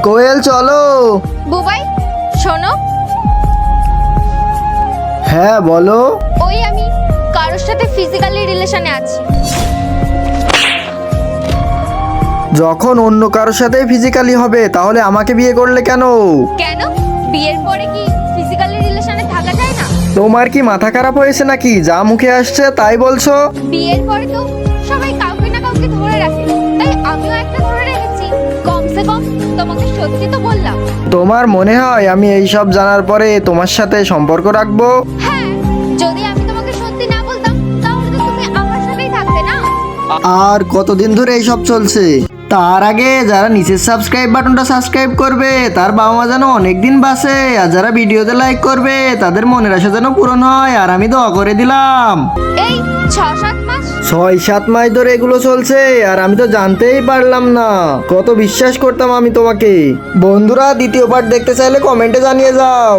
কোয়েল চলো। বুবাই শোনো, হ্যাঁ বলো। ওই আমি কারোর সাথে ফিজিক্যালি রিলেশনে আছি। যখন অন্য কারোর সাথে ফিজিক্যালি হবে তাহলে আমাকে বিয়ে করলে কেন? কেন? বিয়ের পরে কি ফিজিক্যালি রিলেশনে থাকা যায় না? তোমার কি মাথা খারাপ হয়েছে নাকি? যা মুখে আসছে তাই বলছো। বিয়ের পরে তো সবাই কাউকে না কাউকে ধরে রাখে, তাই আমিও একটা ধরে রেখেছি। কমসে কম তোমাকে সত্যি তো বললাম। তোমার মনে হয় আমি এই সব জানার পরে তোমার সাথে সম্পর্ক রাখবো? হ্যাঁ, যদি আমি তোমাকে সত্যি না বলতাম তাহলে তো তুমি আমার সাথেই থাকতে না। আর কতদিন ধরে এইসব চলছে? তার আগে যারা নিচের সাবস্ক্রাইব বাটনটা সাবস্ক্রাইব করবে তার বাবা মা যেন অনেকদিন বাঁচে, আর যারা ভিডিওতে লাইক করবে তাদের মনের আশা যেন পূরণ হয়, আর আমি দোয়া করে দিলাম। এই 6-7 মাস 6-7 মাস ধরে এগুলো চলছে আর আমি তো জানতেই পারলাম না। কত বিশ্বাস করতাম আমি তোমাকে। বন্ধুরা, দ্বিতীয় পার্ট দেখতে চাইলে কমেন্টে জানিয়ে যাও।